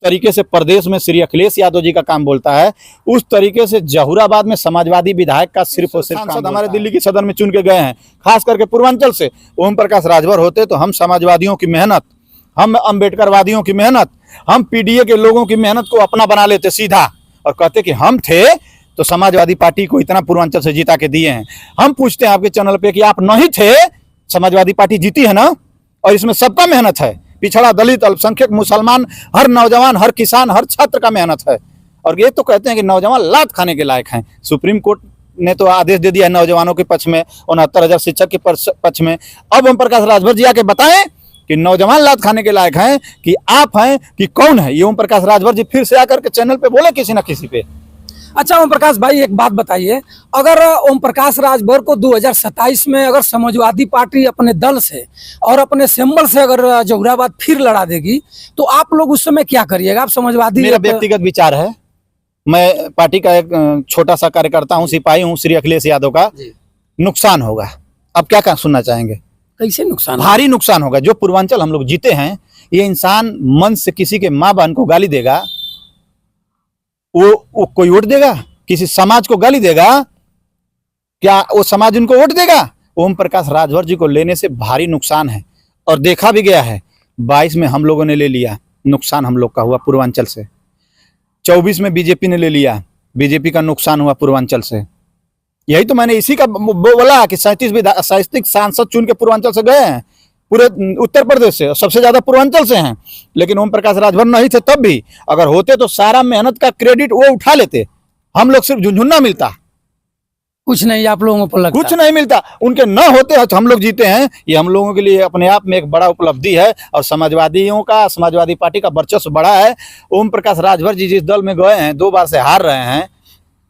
तरीके से प्रदेश में श्री अखिलेश यादव जी का काम बोलता है, उस तरीके से जहुराबाद में समाजवादी विधायक का सिर्फ और सिर्फ सांसद हमारे दिल्ली की सदन में चुन के गए हैं, खास करके पूर्वांचल से। ओम प्रकाश राजभर होते तो हम समाजवादियों की मेहनत, हम अम्बेडकरवादियों की मेहनत, हम पीडीए के लोगों की मेहनत को अपना बना लेते सीधा, और कहते कि हम थे तो समाजवादी पार्टी को इतना पूर्वांचल से जीता के दिए हैं। हम पूछते हैं आपके चैनल पे कि आप नहीं थे, समाजवादी पार्टी जीती है ना, और इसमें सबका मेहनत है, पिछड़ा, दलित, अल्पसंख्यक, मुसलमान, हर नौजवान, हर किसान, हर छात्र का मेहनत है। और ये तो कहते हैं कि नौजवान लात खाने के लायक हैं। सुप्रीम कोर्ट ने तो आदेश दे दिया है नौजवानों के पक्ष में, 69,000 शिक्षक के पक्ष में। अब ओम प्रकाश राजभर जी आके बताएं कि नौजवान लात खाने के लायक हैं कि आप हैं कि कौन है। ये ओम प्रकाश राजभर जी फिर से आकर के चैनल पे बोले किसी ना किसी पे। अच्छा ओम प्रकाश भाई, एक बात बताइए, अगर ओम प्रकाश राजभर को 2027 में अगर समाजवादी पार्टी अपने दल से और अपने सिंबल से अगर जहुराबाद फिर लड़ा देगी तो आप लोग उस समय क्या करिएगा? आप समाजवादी, मेरा व्यक्तिगत विचार है, मैं पार्टी का एक छोटा सा कार्यकर्ता हूँ, सिपाही हूँ श्री अखिलेश यादव का, नुकसान होगा। अब क्या सुनना चाहेंगे? कैसे नुकसान? भारी नुकसान होगा। जो पूर्वांचल हम लोग जीते हैं, ये इंसान मन से किसी के माँ बहन को गाली देगा, वो कोई वोट देगा? किसी समाज को गाली देगा, क्या वो समाज उनको वोट देगा? ओम प्रकाश राजभर जी को लेने से भारी नुकसान है, और देखा भी गया है। 22 में हम लोगों ने ले लिया, नुकसान हम लोग का हुआ पूर्वांचल से। 24 में बीजेपी ने ले लिया, बीजेपी का नुकसान हुआ पूर्वांचल से। यही तो मैंने इसी का बोला कि 37 सांसद चुन के पूर्वांचल से गए हैं, पूरे उत्तर प्रदेश से, सबसे ज्यादा पूर्वांचल से हैं। लेकिन ओम प्रकाश राजभर नहीं थे, तब भी अगर होते तो सारा मेहनत का क्रेडिट वो उठा लेते, हम लोग सिर्फ झुनझुन्ना मिलता, कुछ नहीं आप लोगों को लगता, कुछ नहीं मिलता। उनके न होते तो हम लोग जीते हैं। ये हम लोगों के लिए अपने आप में एक बड़ा उपलब्धि है, और समाजवादियों का, समाजवादी पार्टी का वर्चस्व बड़ा है। ओम प्रकाश राजभर जी जिस दल में गए हैं, 2 बार से हार रहे हैं।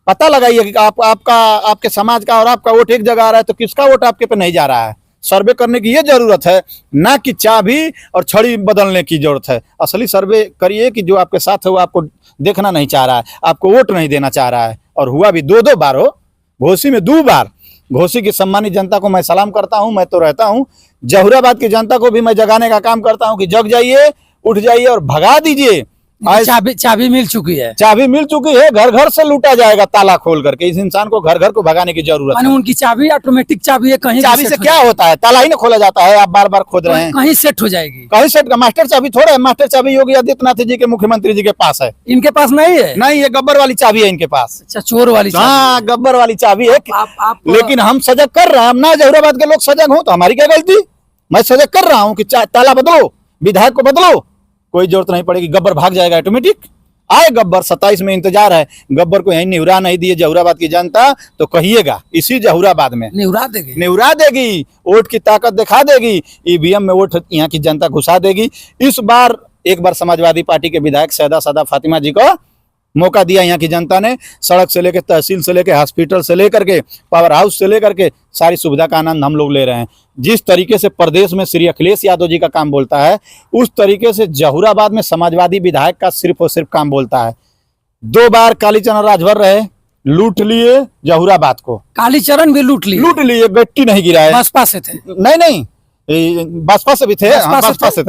पता लगाइए कि आपके समाज का और आपका वोट एक जगह आ रहा है, तो किसका वोट आपके पे नहीं जा रहा है। सर्वे करने की ये जरूरत है, ना कि चाबी और छड़ी बदलने की जरूरत है। असली सर्वे करिए कि जो आपके साथ है वो आपको देखना नहीं चाह रहा है, आपको वोट नहीं देना चाह रहा है। और हुआ भी 2 बार हो, घोसी में 2 बार। घोसी की सम्मानित जनता को मैं सलाम करता हूं, मैं तो रहता हूं। जहुराबाद की जनता को भी मैं जगाने का काम करता हूं कि जग जाइए, उठ जाइए और भगा दीजिए। चाबी मिल चुकी है, चाबी मिल चुकी है, घर घर से लूटा जाएगा ताला खोल करके। इस इंसान को घर घर को भगाने की जरूरत है। उनकी चाबी ऑटोमेटिक चाबी है, कहीं चाबी से क्या होता है? ताला ही ना खोला जाता है, आप बार बार खोद रहे हैं। कहीं सेट हो जाएगी, कहीं सेट का मास्टर चाबी थोड़ा है। मास्टर चाबी योगी आदित्यनाथ जी के, मुख्यमंत्री जी के पास है, इनके पास नहीं है। नहीं, ये गब्बर वाली चाबी है इनके पास। अच्छा, चोर वाली? हाँ, गब्बर वाली चाबी है। लेकिन हम सजग कर रहे हैं। हम ना जहुराबाद के लोग सजग हो तो हमारी क्या गलती? मैं सजग कर रहा हूँ कि ताला बदलो, विधायक को बदलो, कोई जरूरत नहीं पड़ेगी, गब्बर भाग जाएगा ऑटोमेटिक। आए गब्बर, 27 में इंतजार है। गब्बर को यहीं निहुरा नहीं दिए जहुराबाद की जनता, तो कहिएगा इसी जहुराबाद में निहुरा देगी, निहुरा देगी, वोट की ताकत दिखा देगी, ईवीएम में वोट यहाँ की जनता घुसा देगी। इस बार एक बार समाजवादी पार्टी के विधायक सैदा फातिमा जी को मौका दिया यहाँ की जनता ने। सड़क से लेकर, तहसील से लेकर, हॉस्पिटल से लेकर के, पावर हाउस से लेकर के सारी सुविधा का आनंद हम लोग ले रहे हैं। जिस तरीके से प्रदेश में श्री अखिलेश यादव जी का काम बोलता है, उस तरीके से जहुराबाद में समाजवादी विधायक का सिर्फ और सिर्फ काम बोलता है। 2 बार कालीचरण राजभर रहे, लूट लिए जहुराबाद को। कालीचरण भी लूट लिए, गट्टी नहीं गिराए। बसपा से थे? नहीं, बसपा से भी थे,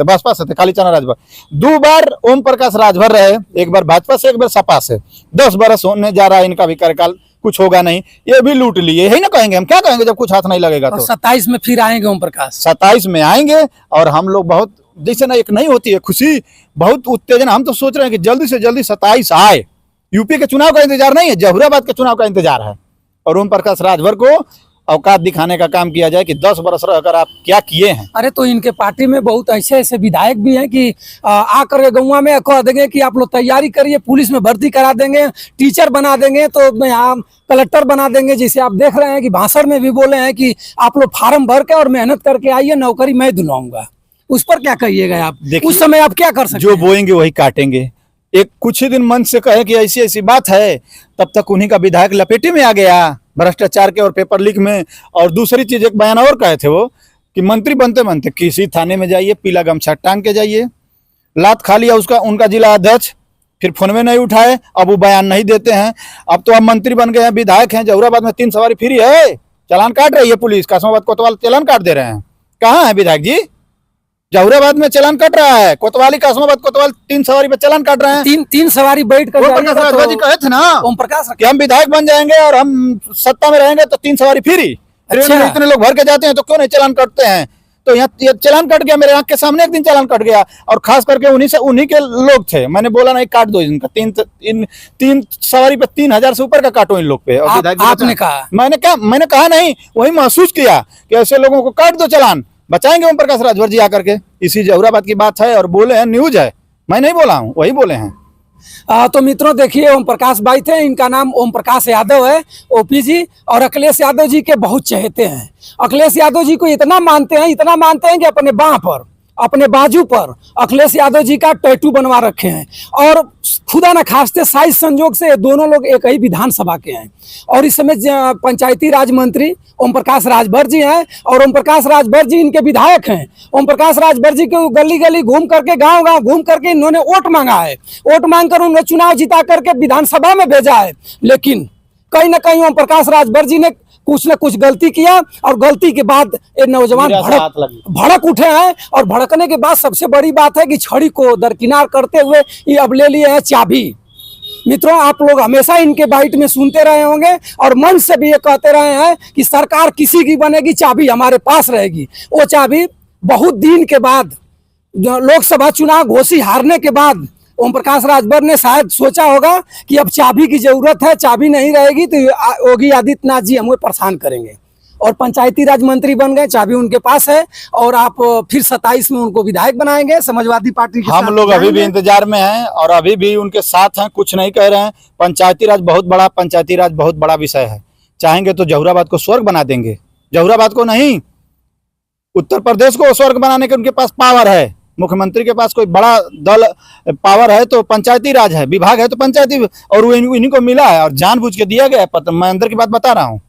बसपा से थे कालीचरण राजभर। 2 बार ओम प्रकाश राजभर रहे, एक बार भाजपा से, एक बार सपा से। 10 बरस होने जा रहा है इनका भी कार्यकाल, कुछ होगा नहीं, ये भी लूट लिए। यही ना कहेंगे, हम क्या कहेंगे जब कुछ हाथ नहीं लगेगा तो? 27 में फिर आएंगे ओम प्रकाश, 27 में आएंगे। और हम लोग बहुत, जैसे ना एक नहीं होती है खुशी, बहुत उत्तेजना। हम तो सोच रहे हैं कि जल्दी से जल्दी 27 आए। यूपी के चुनाव का इंतजार नहीं है, जहुराबाद के चुनाव का इंतजार है। और ओम प्रकाश राजभर को औकात दिखाने का काम किया जाए कि 10 बरस रहकर आप क्या किए हैं। अरे तो इनके पार्टी में बहुत ऐसे विधायक भी हैं कि आकर गौवा में कह देंगे कि आप लोग तैयारी करिए, पुलिस में भर्ती करा देंगे, टीचर बना देंगे, तो यहाँ कलेक्टर बना देंगे। जैसे आप देख रहे हैं कि भाषण में भी बोले हैं कि आप लोग फार्म भर के और मेहनत करके आइए, नौकरी मैं दिलवाऊंगा। उस पर क्या कहिएगा आप? उस समय आप क्या कर सकते? जो बोएंगे वही काटेंगे। एक कुछ ही दिन मन से कहे कि ऐसी ऐसी बात है, तब तक उन्हीं का विधायक लपेटे में आ गया भ्रष्टाचार के और पेपर लीक में। और दूसरी चीज, एक बयान और कहे थे वो कि मंत्री बनते बनते किसी थाने में जाइए, पीला गमछा टांग के जाइए। लात खा लिया उनका जिला अध्यक्ष, फिर फोन में नहीं उठाए, अब वो बयान नहीं देते हैं। अब तो हम मंत्री बन गए हैं, विधायक हैं, जहुराबाद में 3 सवारी फ्री है, चालान काट रही है पुलिस, कासमाबाद कोतवाल चालान काट दे रहे हैं। कहाँ है विधायक जी? जहुराबाद में चालान कट रहा है, कोतवाली कासमाबाद कोतवाल 3 सवारी पे चालान काट रहे हैं। तीन सवारी बैठ कर ओम जाइएगा प्रकाश राजभर जी तो कहे थे ना ओम प्रकाश कि हम विधायक बन जाएंगे और हम सत्ता में रहेंगे तो 3 सवारी फ्री। ट्रेन में इतने लोग भर के जाते हैं तो क्यों नहीं चालान कटते हैं? तो यहाँ ये चालान कट गया, मेरे आंख के सामने एक दिन चालान कट गया, और खास करके उन्हीं के लोग थे। मैंने बोला नहीं काट दो इनका, तीन सवारी पे 3000 से ऊपर का काटो इन लोग पे। और विधायक जी आपने कहा? मैंने कहा नहीं, वही महसूस किया कि ऐसे लोगों को काट दो चालान, बचाएंगे ओम प्रकाश राजभर जी आकर के। इसी जहुराबाद की बात है और बोले हैं, न्यूज है, मैं नहीं बोला हूँ, वही बोले हैं। तो मित्रों देखिए, ओम प्रकाश भाई थे, इनका नाम ओम प्रकाश यादव है, ओपी जी, और अखिलेश यादव जी के बहुत चहेते हैं। अखिलेश यादव जी को इतना मानते हैं कि अपने बाह पर, अपने बाजू पर अखिलेश यादव जी का टैटू बनवा रखे हैं। और खुदा न खास्ते साइज संजोग से ये दोनों लोग एक ही विधानसभा के हैं। और इस समय पंचायती राज मंत्री ओम प्रकाश राजभर जी हैं, और ओम प्रकाश राजभर जी इनके विधायक हैं। ओम प्रकाश राजभर जी को गली गली घूम करके, गांव गांव घूम करके इन्होंने वोट मांगा है। वोट मांग कर उन्होंने चुनाव जिता करके विधानसभा में भेजा है। लेकिन कहीं ना कहीं ओम प्रकाश राजभर जी ने कुछ न कुछ गलती किया, और गलती के बाद ये नौजवान भड़क उठे हैं। और भड़कने के बाद सबसे बड़ी बात है कि छड़ी को दरकिनार करते हुए ये अब ले लिए हैं चाबी। मित्रों, आप लोग हमेशा इनके बाइट में सुनते रहे होंगे और मन से भी ये कहते रहे हैं कि सरकार किसी की बनेगी, चाबी हमारे पास रहेगी। वो चाबी बहुत दिन के बाद, लोकसभा चुनाव घोषित हारने के बाद ओम प्रकाश राजभर ने शायद सोचा होगा कि अब चाबी की जरूरत है, चाबी नहीं रहेगी तो योगी आदित्यनाथ जी हमें परेशान करेंगे। और पंचायती राज मंत्री बन गए, चाबी उनके पास है, और आप फिर 27 में उनको विधायक बनाएंगे समाजवादी पार्टी के। हम लोग अभी भी इंतजार में हैं और अभी भी उनके साथ हैं, कुछ नहीं कह रहे हैं। पंचायती राज बहुत बड़ा विषय है। चाहेंगे तो जहुराबाद को स्वर्ग बना देंगे, जहुराबाद को नहीं, उत्तर प्रदेश को स्वर्ग बनाने के उनके पास पावर है। मुख्यमंत्री के पास कोई बड़ा दल पावर है तो पंचायती राज है, विभाग है तो पंचायती, और वो इन्हीं को मिला है और जानबूझ के दिया गया है। पता, मैं अंदर की बात बता रहा हूँ।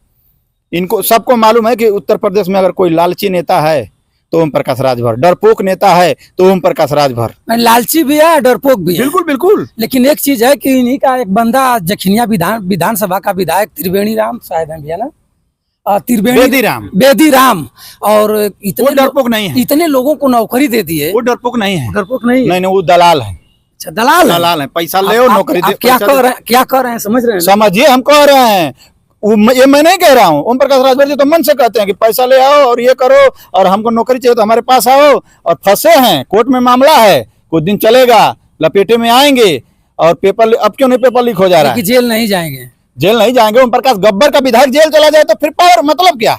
इनको सबको मालूम है कि उत्तर प्रदेश में अगर कोई लालची नेता है तो ओम प्रकाश राजभर, डरपोक नेता है तो ओम प्रकाश राजभर। लालची भी है, डरपोक भी है, बिल्कुल बिल्कुल। लेकिन एक चीज है कि इन्हीं का एक बंदा जखनिया विधानसभा का विधायक त्रिवेणी राम शायद है भैया ना, बेदी राम, और इतने डरपोक नहीं है, इतने लोगों को नौकरी दे दी है। वो डरपोक नहीं है, नहीं, वो दलाल है। अच्छा, दलाल है, पैसा ले और नौकरी दे। क्या कर रहे हैं समझ रहे हैं? समझिए, हम कह रहे हैं, ये मैं नहीं कह रहा हूँ। ओम प्रकाश राजभर जी तो मन से कहते हैं कि पैसा ले आओ और ये करो और हमको नौकरी चाहिए तो हमारे पास आओ, और फंसे हैं, कोर्ट में मामला है, कुछ दिन चलेगा, लपेटे में आएंगे, और पेपर अब क्यों नहीं पेपर लीक हो जा रहा है? जेल नहीं जाएंगे, जेल नहीं जाएंगे। ओम प्रकाश गब्बर का विधायक जेल चला जाए तो फिर पावर मतलब क्या?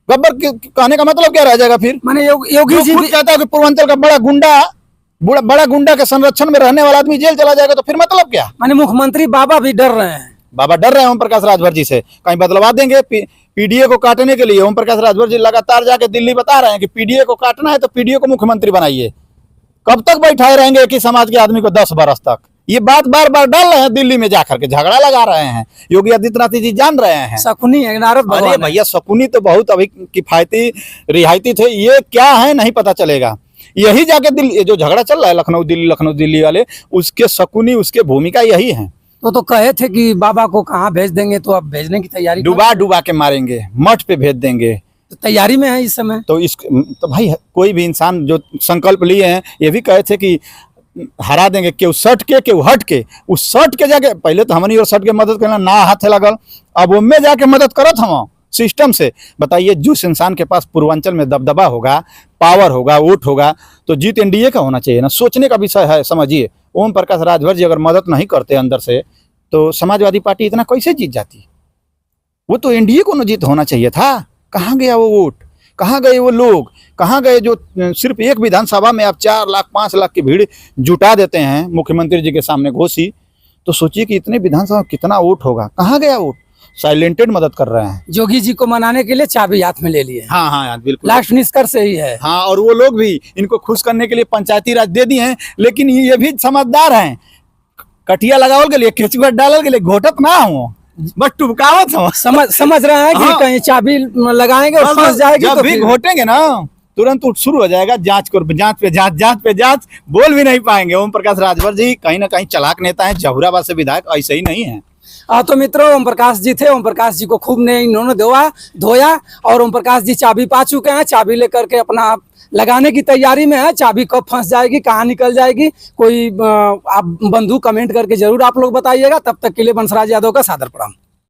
गब्बर कहने का मतलब क्या रह जाएगा फिर? माने योगी जी भी कहता है कि पूर्वांचल का बड़ा गुंडा के संरक्षण में रहने वाला आदमी जेल चला जाएगा तो फिर मतलब क्या? माने मुख्यमंत्री बाबा भी डर रहे हैं, बाबा डर रहे हैं ओम प्रकाश राजभर जी से, कहीं बदलवा देंगे। पीडीए को काटने के लिए ओम प्रकाश राजभर जी लगातार जाके दिल्ली बता रहे हैं कि पीडीए को काटना है तो पीडीए को मुख्यमंत्री बनाइए। कब तक बैठाए रहेंगे एक ही समाज के आदमी को 10 बरस तक? ये बात बार बार डाल रहे हैं, दिल्ली में जाकर के झगड़ा लगा रहे हैं। योगी आदित्यनाथ जी जान रहे हैं शकुनी है, नारद भगवान। अरे भैया, शकुनी तो बहुत अभी किफायती रिहायती थे, ये क्या है नहीं पता चलेगा। यही जाके दिल्ली जो झगड़ा चल रहा है लखनऊ दिल्ली वाले, उसके शकुनी, उसके भूमिका यही है। तो कहे थे कि बाबा को कहाँ भेज देंगे, तो अब भेजने की तैयारी, डुबा के मारेंगे, मठ पे भेज देंगे, तो तैयारी में है इस समय। तो भाई कोई भी इंसान जो संकल्प लिए हैं, ये भी कहे थे कि हरा देंगे, केहू सट के केहू हट के। उस सट के जाके पहले तो हमनी और सट के मदद करना ना हाथ लगल, अब उनमें जाके मदद करत हम सिस्टम से। बताइए, जिस इंसान के पास पूर्वांचल में दबदबा होगा, पावर होगा, वोट होगा, तो जीत एनडीए का होना चाहिए ना। सोचने का विषय है। समझिए, ओम प्रकाश राजभर जी अगर मदद नहीं करते अंदर से तो समाजवादी पार्टी इतना कैसे जीत जाती? वो तो एनडीए को न जीत होना चाहिए था। कहाँ गया वो वोट? कहाँ गए वो लोग? कहाँ गए जो सिर्फ एक विधानसभा में आप 4 लाख 5 लाख की भीड़ जुटा देते हैं मुख्यमंत्री जी के सामने घोषी? तो सोचिए कि इतने विधानसभा में कितना वोट होगा। कहाँ गया वोट? साइलेंटेड मदद कर रहे हैं। योगी जी को मनाने के लिए चाबी हाथ में ले लिए। हाँ, बिल्कुल, लास्ट निष्कर्ष से ही है। हाँ, और वो लोग भी इनको खुश करने के लिए पंचायती राज दे दिए हैं, लेकिन ये भी समझदार हैं। कटिया लगाओ के लिए, केचुआ डालल के लिए घोटत ना हो, बस टुबकावत हो। समझ रहे हैं कि कहीं चाबी लगाएंगे और फंस जाएगी, जब भी घोटेंगे ना तुरंत शुरू हो जाएगा जांच पे जांच, बोल भी नहीं पाएंगे। ओम प्रकाश राजभर जी कहीं ना कहीं चालाक नेता है, जहुराबाद से विधायक ऐसे ही नहीं है। तो मित्रों, ओम प्रकाश जी थे। ओम प्रकाश जी को खूब ने इन्होंने धोया और ओम प्रकाश जी चाबी पा चुके हैं। चाबी लेकर के अपना लगाने की तैयारी में है। चाबी कब फंस जाएगी, कहाँ निकल जाएगी, कोई आप बंधु कमेंट करके जरूर आप लोग बताइएगा। तब तक के लिए बंसराज यादव का सादर प्रणाम।